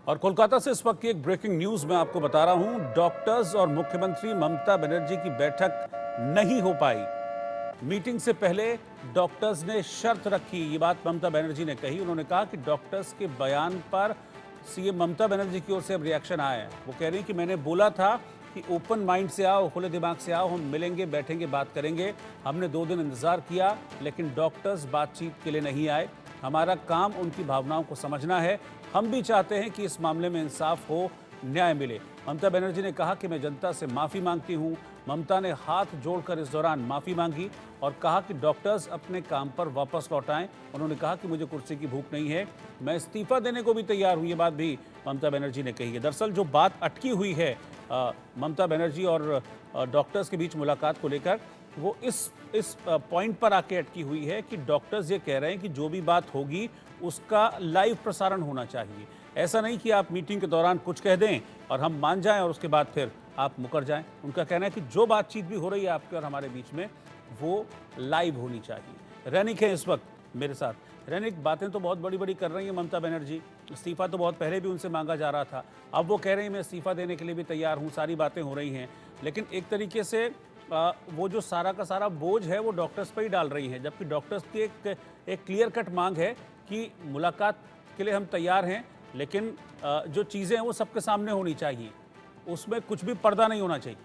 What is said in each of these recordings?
और कोलकाता से इस वक्त की एक ब्रेकिंग न्यूज मैं आपको बता रहा हूं। डॉक्टर्स और मुख्यमंत्री ममता बनर्जी की बैठक नहीं हो पाई। मीटिंग से पहले डॉक्टर्स ने शर्त रखी, ये बात ममता बनर्जी ने कही। उन्होंने कहा कि डॉक्टर्स के बयान पर सीएम ममता बनर्जी की ओर से अब रिएक्शन आया है। वो कह रही हैं कि मैंने बोला था कि ओपन माइंड से आओ, खुले दिमाग से आओ, हम मिलेंगे, बैठेंगे, बात करेंगे। हमने 2 दिन इंतजार किया, लेकिन डॉक्टर्स बातचीत के लिए नहीं आए। हमारा काम उनकी भावनाओं को समझना है। हम भी चाहते हैं कि इस मामले में इंसाफ हो, न्याय मिले। ममता बनर्जी ने कहा कि मैं जनता से माफ़ी मांगती हूं। ममता ने हाथ जोड़कर इस दौरान माफ़ी मांगी और कहा कि डॉक्टर्स अपने काम पर वापस लौट आएं। उन्होंने कहा कि मुझे कुर्सी की भूख नहीं है, मैं इस्तीफा देने को भी तैयार हूं। ये बात भी ममता बनर्जी ने कही है। दरअसल जो बात अटकी हुई है ममता बनर्जी और डॉक्टर्स के बीच मुलाकात को लेकर, वो इस पॉइंट पर आके अटकी हुई है कि डॉक्टर्स ये कह रहे हैं कि जो भी बात होगी उसका लाइव प्रसारण होना चाहिए। ऐसा नहीं कि आप मीटिंग के दौरान कुछ कह दें और हम मान जाएं और उसके बाद फिर आप मुकर जाएं। उनका कहना है कि जो बातचीत भी हो रही है आपके और हमारे बीच में, वो लाइव होनी चाहिए। रैनिक है इस वक्त मेरे साथ। रैनिक, बातें तो बहुत बड़ी बड़ी कर रही हैं ममता बनर्जी। इस्तीफा तो बहुत पहले भी उनसे मांगा जा रहा था। अब वो कह रही हैं मैं इस्तीफा देने के लिए भी तैयार हूँ, सारी बातें हो रही हैं। लेकिन एक तरीके से वो जो सारा का सारा बोझ है वो डॉक्टर्स पर ही डाल रही हैं, जबकि डॉक्टर्स की एक क्लियर कट मांग है कि मुलाकात के लिए हम तैयार हैं, लेकिन जो चीज़ें हैं वो सबके सामने होनी चाहिए, उसमें कुछ भी पर्दा नहीं होना चाहिए।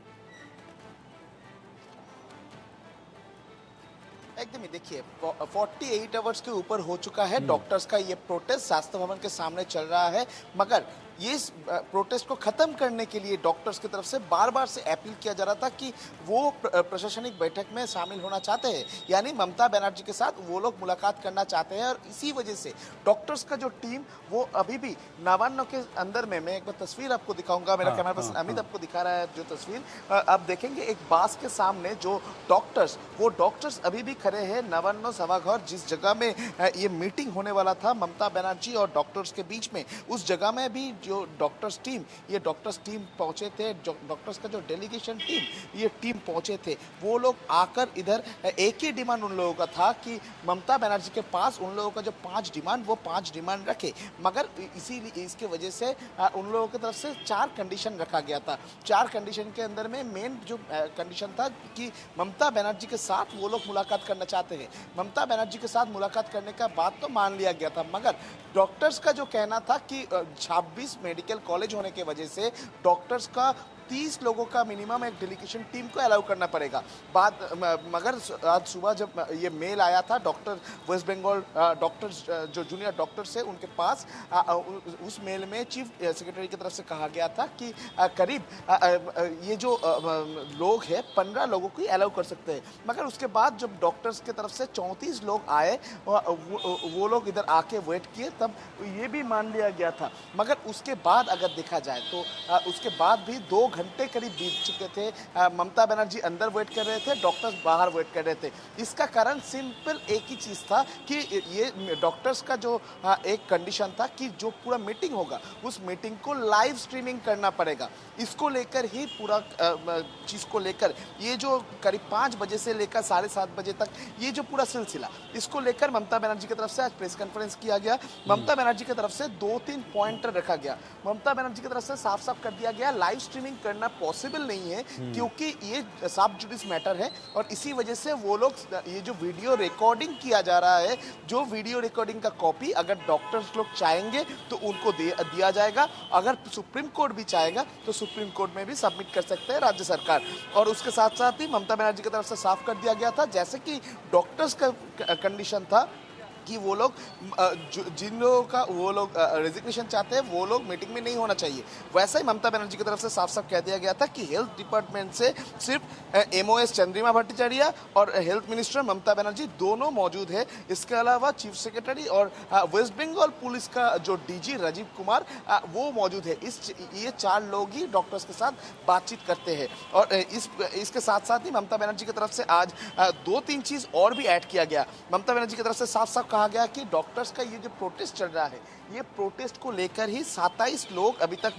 एकदम ही देखिए 48 आवर्स के ऊपर हो चुका है डॉक्टर्स का ये प्रोटेस्ट स्वास्थ्य भवन के सामने चल रहा है, मगर ये इस प्रोटेस्ट को खत्म करने के लिए डॉक्टर्स की तरफ से बार बार से अपील किया जा रहा था कि वो प्रशासनिक बैठक में शामिल होना चाहते हैं, यानी ममता बनर्जी के साथ वो लोग मुलाकात करना चाहते हैं। और इसी वजह से डॉक्टर्स का जो टीम वो अभी भी नवान्न के अंदर में, मैं एक बार तस्वीर आपको दिखाऊंगा, मेरा कैमरा पर्सन अमित आपको दिखा रहा है जो तस्वीर आप देखेंगे। एक बास के सामने जो डॉक्टर्स अभी भी खड़े हैं नवान्न सभागार, जिस जगह में ये मीटिंग होने वाला था ममता बनर्जी और डॉक्टर्स के बीच में, उस जगह में भी जो डॉक्टर्स टीम पहुंचे थे, डॉक्टर्स का जो डेलीगेशन ये टीम पहुंचे थे। वो लोग आकर इधर एक ही डिमांड उन लोगों का था कि ममता बनर्जी के पास उन लोगों का जो 5 डिमांड, वो 5 डिमांड रखे, मगर इसीलिए इसके वजह से उन लोगों की तरफ से 4 कंडीशन रखा गया था। 4 कंडीशन के अंदर में मेन जो कंडीशन था कि ममता बनर्जी के साथ वो लोग मुलाकात करना चाहते हैं। ममता बनर्जी के साथ मुलाकात करने का बात तो मान लिया गया था, मगर डॉक्टर्स का जो कहना था कि 26 मेडिकल कॉलेज होने के वजह से डॉक्टर्स का 30 लोगों का मिनिमम एक डेलीगेशन टीम को अलाउ करना पड़ेगा। मगर आज सुबह जब ये मेल आया था डॉक्टर वेस्ट बंगाल डॉक्टर्स जो जूनियर डॉक्टर्स है उनके पास, उस मेल में चीफ सेक्रेटरी की तरफ से कहा गया था कि करीब ये जो लोग हैं 15 लोगों को अलाउ कर सकते हैं। मगर उसके बाद जब डॉक्टर्स की तरफ से 34 लोग आए, वो लोग इधर आके वेट किए, तब ये भी मान लिया गया था। मगर उसके बाद अगर देखा जाए तो उसके बाद भी 2 घंटे करीब बीत चुके थे। ममता बनर्जी अंदर वेट कर रहे थे, डॉक्टर्स बाहर वेट कर रहे थे। इसका कारण सिंपल एक ही चीज़ था कि ये डॉक्टर्स का जो एक कंडीशन था कि जो पूरा मीटिंग होगा उस मीटिंग को लाइव स्ट्रीमिंग करना पड़ेगा। इसको लेकर ही पूरा चीज़ को लेकर ये जो करीब 5 बजे से लेकर 7:30 बजे तक ये जो पूरा सिलसिला, इसको लेकर ममता बनर्जी की तरफ से आज प्रेस कॉन्फ्रेंस किया गया। ममता बनर्जी की तरफ से 2-3 पॉइंटर रखा गया। ममता बनर्जी की तरफ से साफ साफ कर दिया गया लाइव स्ट्रीमिंग करना पॉसिबल नहीं है, क्योंकि ये सब जुडिस मैटर है। और इसी वजह से वो लोग ये जो वीडियो रिकॉर्डिंग किया जा रहा है, जो वीडियो रिकॉर्डिंग का कॉपी अगर डॉक्टर्स लोग चाहेंगे तो उनको दिया जाएगा। अगर सुप्रीम कोर्ट भी चाहेगा तो सुप्रीम कोर्ट में भी सबमिट कर सकते हैं राज्य सरकार। और उसके साथ साथ ही ममता बनर्जी की तरफ से साफ कर दिया गया था, जैसे कि डॉक्टर्स का कंडीशन था कि वो लोग जिन लोगों का वो लोग रेजिग्नेशन चाहते हैं वो लोग मीटिंग में नहीं होना चाहिए, वैसा ही ममता बनर्जी की तरफ से साफ साफ कह दिया गया था कि हेल्थ डिपार्टमेंट से सिर्फ MOS चंद्रिमा भट्टाचार्य और हेल्थ मिनिस्टर ममता बनर्जी दोनों मौजूद है। इसके अलावा चीफ सेक्रेटरी और वेस्ट बंगाल पुलिस का जो DG राजीव कुमार वो मौजूद है। ये 4 लोग ही डॉक्टर्स के साथ बातचीत करते हैं। और इसके साथ साथ ही ममता बनर्जी की तरफ से आज 2-3 चीज़ और भी ऐड किया गया। ममता बनर्जी की तरफ से साफ साफ कहा गया कि डॉक्टर्स का ये जो प्रोटेस्ट चल रहा है ये प्रोटेस्ट को लेकर ही 27 लोग अभी तक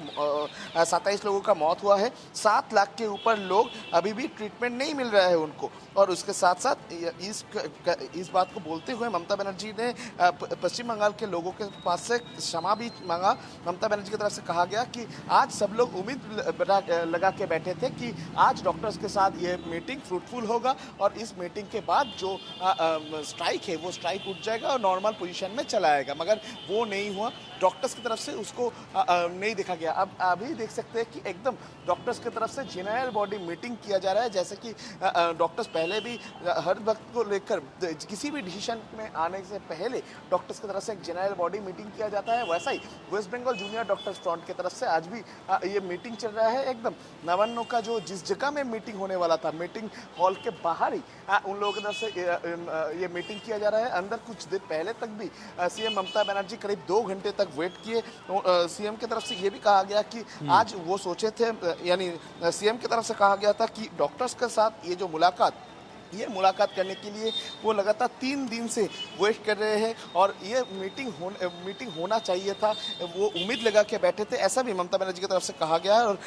27 लोगों का मौत हुआ है। 7 लाख के ऊपर लोग अभी भी ट्रीटमेंट नहीं मिल रहा है उनको। और उसके साथ साथ इस बात को बोलते हुए ममता बनर्जी ने पश्चिम बंगाल के लोगों के पास से क्षमा भी मांगा। ममता बनर्जी की तरफ से कहा गया कि आज सब लोग उम्मीद लगा के बैठे थे कि आज डॉक्टर्स के साथ ये मीटिंग फ्रूटफुल होगा और इस मीटिंग के बाद जो स्ट्राइक है वो स्ट्राइक उठ जाएगा और नॉर्मल पोजीशन में चला आएगा, मगर वो नहीं हुआ। डॉक्टर्स की तरफ से उसको नहीं देखा गया। अब अभी देख सकते हैं कि एकदम डॉक्टर्स की तरफ से जेनरल बॉडी मीटिंग किया जा रहा है, जैसे कि डॉक्टर्स पहले भी हर वक्त को लेकर किसी भी डिसीजन में आने से पहले डॉक्टर्स की तरफ से एक जेनरल बॉडी मीटिंग किया जाता है। वैसा ही West Bengal junior doctors front की तरफ से आज भी ये मीटिंग चल रहा है। एकदम नवान्नों का जो जिस जगह में मीटिंग होने वाला था, मीटिंग हॉल के बाहर ही उन लोगों की तरफ से ये मीटिंग किया जा रहा है। अंदर कुछ देर पहले तक भी सीएम ममता बनर्जी करीब 2 घंटे तक वेट किए। सीएम की तरफ से ये भी कहा गया कि आज वो सोचे थे, यानी सीएम की तरफ से कहा गया था कि डॉक्टर्स के साथ ये जो मुलाकात करने के लिए वो लगातार 3 दिन से वेट कर रहे हैं और ये मीटिंग होना चाहिए था, वो उम्मीद लगा के बैठे थे, ऐसा भी ममता बनर्जी की तरफ से कहा गया है। और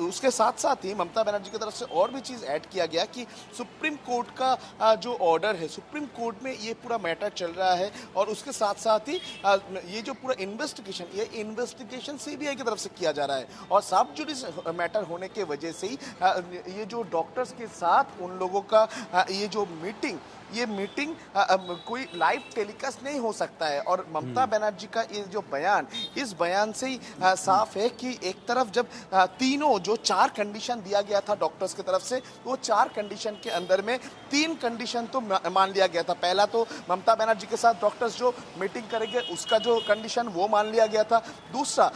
उसके साथ साथ ही ममता बनर्जी की तरफ से और भी चीज़ ऐड किया गया कि सुप्रीम कोर्ट का जो ऑर्डर है, सुप्रीम कोर्ट में ये पूरा मैटर चल रहा है और उसके साथ साथ ही ये जो पूरा इन्वेस्टिगेशन सीबीआई की तरफ से किया जा रहा है और सब जुडिस मैटर होने के वजह से ही ये जो डॉक्टर्स के साथ उन लोगों का ये जो मीटिंग कोई लाइव टेलीकास्ट नहीं हो सकता है। और ममता बनर्जी का ये जो बयान, इस बयान से ही साफ है कि एक तरफ जब तीनों जो 4 कंडीशन दिया गया था डॉक्टर्स की तरफ से, वो 4 कंडीशन के अंदर में 3 कंडीशन तो मान लिया गया था। पहला तो ममता बनर्जी के साथ डॉक्टर्स जो मीटिंग करेंगे उसका जो कंडीशन वो मान लिया गया था। दूसरा,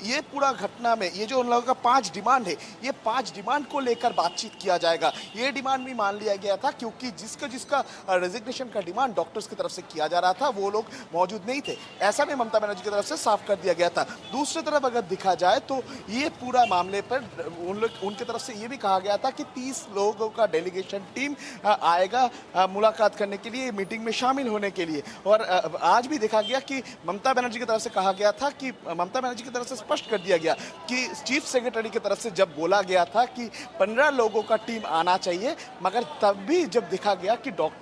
ये पूरा घटना में ये जो उन लोगों का 5 डिमांड है, ये 5 डिमांड को लेकर बातचीत किया जाएगा। ये डिमांड भी मान लिया गया था क्योंकि जिसका रेजिग्नेशन का डिमांड डॉक्टर्स की तरफ से किया जा रहा था वो लोग मौजूद नहीं थे, ऐसा भी ममता बनर्जी की तरफ से साफ कर दिया गया था। दूसरी तरफ अगर देखा जाए तो ये पूरा मामले पर उनकी तरफ से ये भी कहा गया था कि 30 लोगों का डेलीगेशन टीम आएगा मुलाकात करने के लिए, मीटिंग में शामिल होने के लिए। और आज भी देखा गया कि ममता बनर्जी की तरफ से कहा गया था कि ममता बनर्जी की तरफ से स्पष्ट कर दिया गया कि चीफ सेक्रेटरी की तरफ से जब बोला गया था कि 15 लोगों का टीम आना चाहिए, मगर तब भी जब देखा गया कि डॉक्टर्स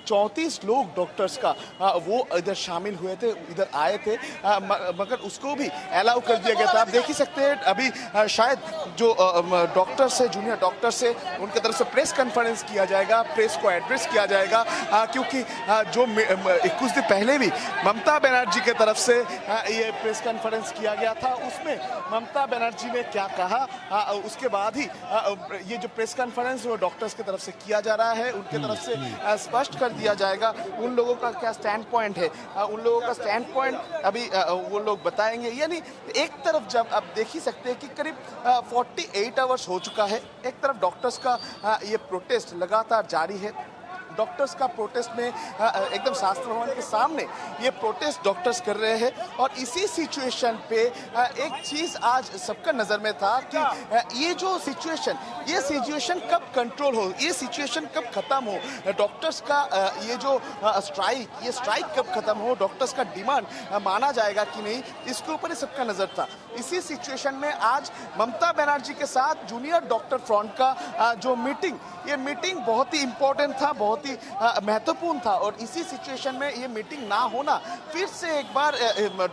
34 लोग डॉक्टर्स का वो इधर शामिल हुए थे, इधर आए थे, मगर उसको भी अलाउ कर दिया गया था। आप देख ही सकते हैं अभी शायद जो डॉक्टर्स है, जूनियर डॉक्टर्स है, उनकी तरफ से प्रेस कॉन्फ्रेंस किया जाएगा, प्रेस को एड्रेस किया जाएगा, क्योंकि जो कुछ दिन पहले भी ममता बनर्जी की तरफ से ये प्रेस कॉन्फ्रेंस किया गया था, उसमें ममता बनर्जी ने क्या कहा, उसके बाद ही ये जो प्रेस कॉन्फ्रेंस वो डॉक्टर्स की तरफ से किया जा रहा है, उनके तरफ से स्पष्ट कर दिया जाएगा उन लोगों का क्या स्टैंड पॉइंट है। उन लोगों का स्टैंड पॉइंट अभी वो लोग बताएंगे। यानी एक तरफ जब आप देख ही सकते हैं कि करीब 48 आवर्स हो चुका है, एक तरफ डॉक्टर्स का ये प्रोटेस्ट लगातार जारी है। डॉक्टर्स का प्रोटेस्ट में एकदम शास्त्र भवन के सामने ये प्रोटेस्ट डॉक्टर्स कर रहे हैं और इसी सिचुएशन पे एक चीज़ आज सबका नज़र में था कि ये सिचुएशन कब कंट्रोल हो, ये सिचुएशन कब खत्म हो, डॉक्टर्स का ये जो स्ट्राइक कब खत्म हो, डॉक्टर्स का डिमांड माना जाएगा कि नहीं, इसके ऊपर ही सबका नज़र था। इसी सिचुएशन में आज ममता बनर्जी के साथ जूनियर डॉक्टर फ्रंट का जो ये मीटिंग बहुत ही इंपॉर्टेंट था, बहुत ही महत्वपूर्ण था। और इसी सिचुएशन में ये मीटिंग ना होना, फिर से एक बार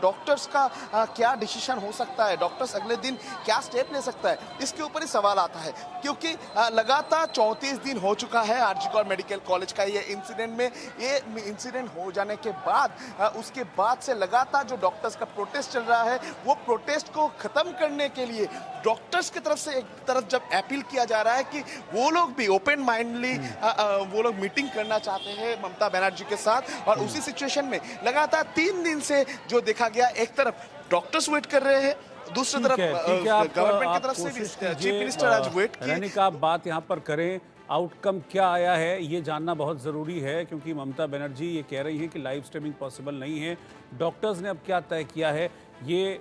डॉक्टर्स का क्या डिसीजन हो सकता है, डॉक्टर्स अगले दिन क्या स्टेप ले सकता है, इसके ऊपर ही सवाल आता है। क्योंकि लगातार 34 दिन हो चुका है आरजीकर मेडिकल कॉलेज का ये इंसिडेंट हो जाने के बाद उसके बाद से लगातार जो डॉक्टर्स का प्रोटेस्ट चल रहा है, वो प्रोटेस्ट को खत्म करने के लिए डॉक्टर्स की तरफ से एक तरफ जब अपील किया जा रहा है कि वो लोग भी ओपन माइंडली वो लोग मीटिंग करना चाहते हैं ममता बनर्जी के साथ। और उसी सिचुएशन में लगातार 3 दिन से जो देखा गया, एक तरफ डॉक्टर्स वेट कर रहे हैं, दूसरी तरफ गवर्नमेंट की तरफ से भी चीफ मिनिस्टर आज वेट किए। रनिक, आप बात यहाँ पर करें, आउटकम क्या आया है ये जानना बहुत ज़रूरी है, क्योंकि ममता बनर्जी ये कह रही हैं कि लाइव स्ट्रीमिंग पॉसिबल नहीं है। डॉक्टर्स ने अब क्या तय किया है, ये